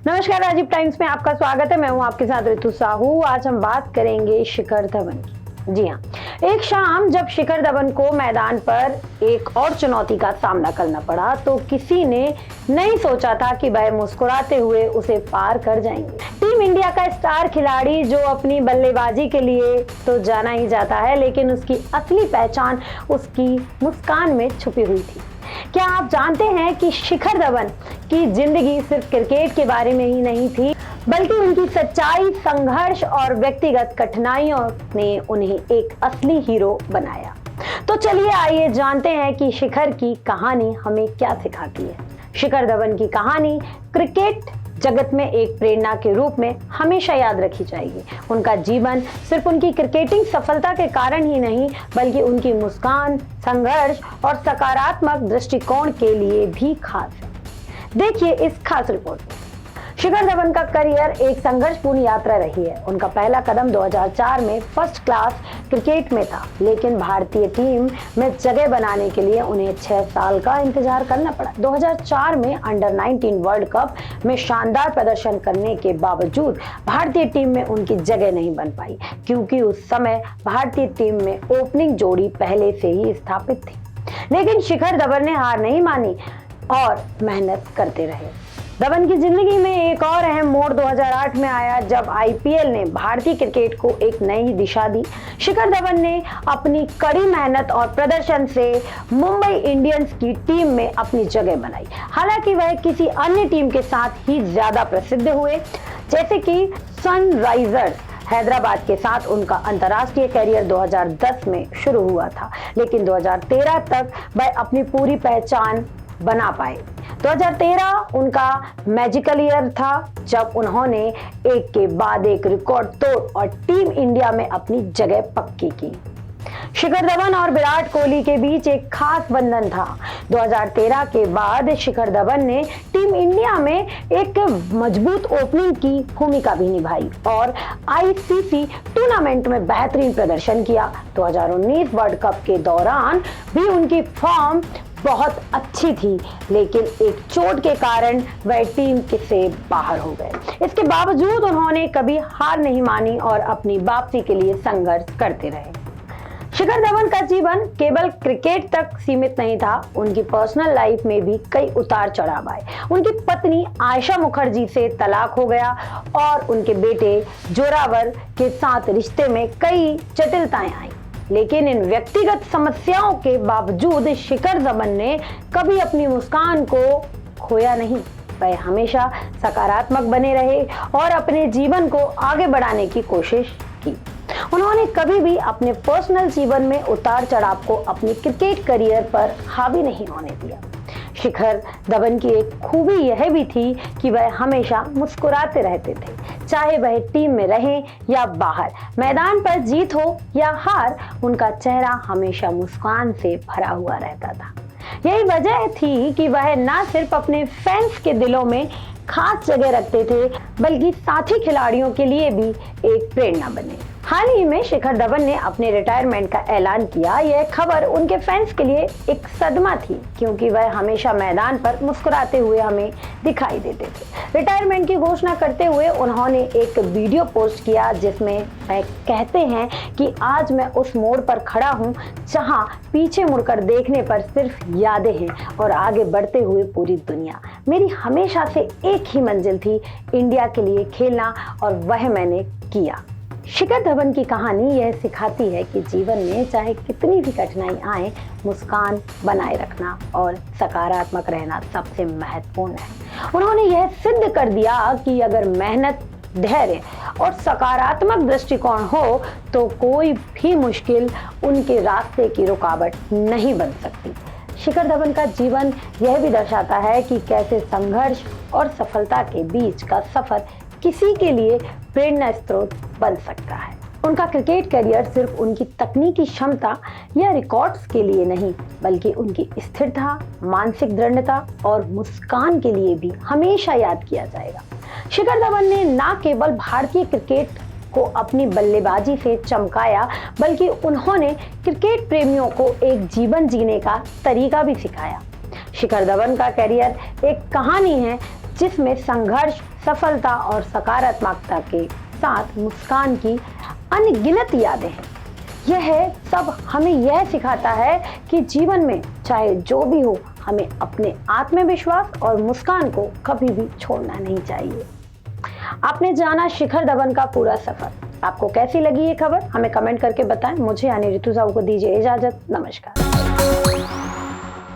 नमस्कार, राजीव टाइम्स में आपका स्वागत है। मैं हूं आपके साथ ऋतु साहू। आज हम बात करेंगे शिखर धवन की। जी हाँ, एक शाम जब शिखर धवन को मैदान पर एक और चुनौती का सामना करना पड़ा तो किसी ने नहीं सोचा था कि वह मुस्कुराते हुए उसे पार कर जाएंगे। टीम इंडिया का स्टार खिलाड़ी जो अपनी बल्लेबाजी के लिए तो जाना ही जाता है, लेकिन उसकी असली पहचान उसकी मुस्कान में छुपी हुई थी। क्या आप जानते हैं कि शिखर धवन की जिंदगी सिर्फ क्रिकेट के बारे में ही नहीं थी, बल्कि उनकी सच्चाई, संघर्ष और व्यक्तिगत कठिनाइयों ने उन्हें एक असली हीरो बनाया। तो चलिए आइए जानते हैं कि शिखर की कहानी हमें क्या सिखाती है। शिखर धवन की कहानी क्रिकेट जगत में एक प्रेरणा के रूप में हमेशा याद रखी जाएगी। उनका जीवन सिर्फ उनकी क्रिकेटिंग सफलता के कारण ही नहीं, बल्कि उनकी मुस्कान, संघर्ष और सकारात्मक दृष्टिकोण के लिए भी खास है। देखिए इस खास रिपोर्ट में। शिखर धवन का करियर एक संघर्षपूर्ण यात्रा रही है। उनका पहला कदम 2004 में फर्स्ट क्लास क्रिकेट में था, लेकिन भारतीय टीम में जगह बनाने के लिए उन्हें 6 साल का इंतजार करना पड़ा। 2004 में अंडर 19 वर्ल्ड कप में शानदार प्रदर्शन करने के बावजूद भारतीय टीम में उनकी जगह नहीं बन पाई, क्योंकि उस समय भारतीय टीम में ओपनिंग जोड़ी पहले से ही स्थापित थी। लेकिन शिखर धवन ने हार नहीं मानी और मेहनत करते रहे। धवन की जिंदगी में एक और अहम मोड़ 2008 में आया, जब आईपीएल ने भारतीय क्रिकेट को एक नई दिशा दी। शिखर धवन ने अपनी कड़ी मेहनत और प्रदर्शन से मुंबई इंडियंस की टीम में अपनी जगह बनाई। हालांकि वह किसी अन्य टीम के साथ ही ज्यादा प्रसिद्ध हुए, जैसे कि सनराइजर्स हैदराबाद के साथ उनका अंतर्राष्ट्रीय करियर 2010 में शुरू हुआ था, लेकिन 2013 तक वह अपनी पूरी पहचान बना पाए। 2013 उनका मैजिकल ईयर था, जब उन्होंने एक के बाद एक रिकॉर्ड तोड़ और टीम इंडिया में अपनी जगह पक्की की। शिखर धवन और विराट कोहली के बीच एक खास बंधन था। 2013 के बाद शिखर धवन ने टीम इंडिया में एक मजबूत ओपनिंग की भूमिका भी निभाई और आईसीसी टूर्नामेंट में बेहतरीन प्रदर्शन किया। 2019 वर्ल्ड कप के दौरान भी उनकी फॉर्म बहुत अच्छी थी, लेकिन एक चोट के कारण वह टीम से बाहर हो गए। इसके बावजूद उन्होंने कभी हार नहीं मानी और अपनी वापसी के लिए संघर्ष करते रहे। शिखर धवन का जीवन केवल क्रिकेट तक सीमित नहीं था। उनकी पर्सनल लाइफ में भी कई उतार चढ़ाव आए। उनकी पत्नी आयशा मुखर्जी से तलाक हो गया और उनके बेटे जोरावर के साथ रिश्ते में कई जटिलताएं आई। लेकिन इन व्यक्तिगत समस्याओं के बावजूद शिखर धवन ने कभी अपनी मुस्कान को खोया नहीं। वह हमेशा सकारात्मक बने रहे और अपने जीवन को आगे बढ़ाने की कोशिश की। उन्होंने कभी भी अपने पर्सनल जीवन में उतार चढ़ाव को अपनी क्रिकेट करियर पर हावी नहीं होने दिया। शिखर धवन की एक खूबी यह भी थी कि वह हमेशा मुस्कुराते रहते थे, चाहे वह टीम में रहें या बाहर। मैदान पर जीत हो या हार, उनका चेहरा हमेशा मुस्कान से भरा हुआ रहता था। यही वजह थी कि वह न सिर्फ अपने फैंस के दिलों में खास जगह रखते थे, बल्कि साथी खिलाड़ियों के लिए भी एक प्रेरणा बने। हाल ही में शिखर धवन ने अपने रिटायरमेंट का ऐलान किया। यह खबर उनके फैंस के लिए एक सदमा थी, क्योंकि वह हमेशा मैदान पर मुस्कुराते हुए हमें दिखाई देते थे। रिटायरमेंट की घोषणा करते हुए उन्होंने एक वीडियो पोस्ट किया, जिसमें वह कहते हैं कि आज मैं उस मोड़ पर खड़ा हूं जहां पीछे मुड़कर देखने पर सिर्फ यादें हैं और आगे बढ़ते हुए पूरी दुनिया। मेरी हमेशा से एक ही मंजिल थी, इंडिया के लिए खेलना, और वह मैंने किया। शिखर धवन की कहानी यह सिखाती है कि जीवन में चाहे कितनी भी कठिनाई आए, मुस्कान बनाए रखना और सकारात्मक रहना सबसे महत्वपूर्ण है। उन्होंने यह सिद्ध कर दिया कि अगर मेहनत, धैर्य और सकारात्मक दृष्टिकोण हो तो कोई भी मुश्किल उनके रास्ते की रुकावट नहीं बन सकती। शिखर धवन का जीवन यह भी दर्शाता है कि कैसे संघर्ष और सफलता के बीच का सफर किसी के लिए प्रेरणा स्रोत बन सकता है। उनका क्रिकेट करियर सिर्फ उनकी तकनीकी क्षमता या रिकॉर्ड्स के लिए नहीं, बल्कि उनकी स्थिरता, मानसिक दृढ़ता और मुस्कान के लिए भी हमेशा याद किया जाएगा। शिखर धवन ने न केवल भारतीय क्रिकेट को अपनी बल्लेबाजी से चमकाया, बल्कि उन्होंने क्रिकेट प्रेमियों को एक जीवन जीने का तरीका भी सिखाया। शिखर धवन का करियर एक कहानी है जिसमें संघर्ष, सफलता और सकारात्मकता के साथ मुस्कान की अनगिनत यादें हैं। यह सब हमें यह सिखाता है कि जीवन में चाहे जो भी हो, हमें अपने आत्मविश्वास और मुस्कान को कभी भी छोड़ना नहीं चाहिए। आपने जाना शिखर धवन का पूरा सफर। आपको कैसी लगी ये खबर? हमें कमेंट करके बताएं। मुझे यानी ऋतु साहू को दीजिए इजाजत। नमस्कार।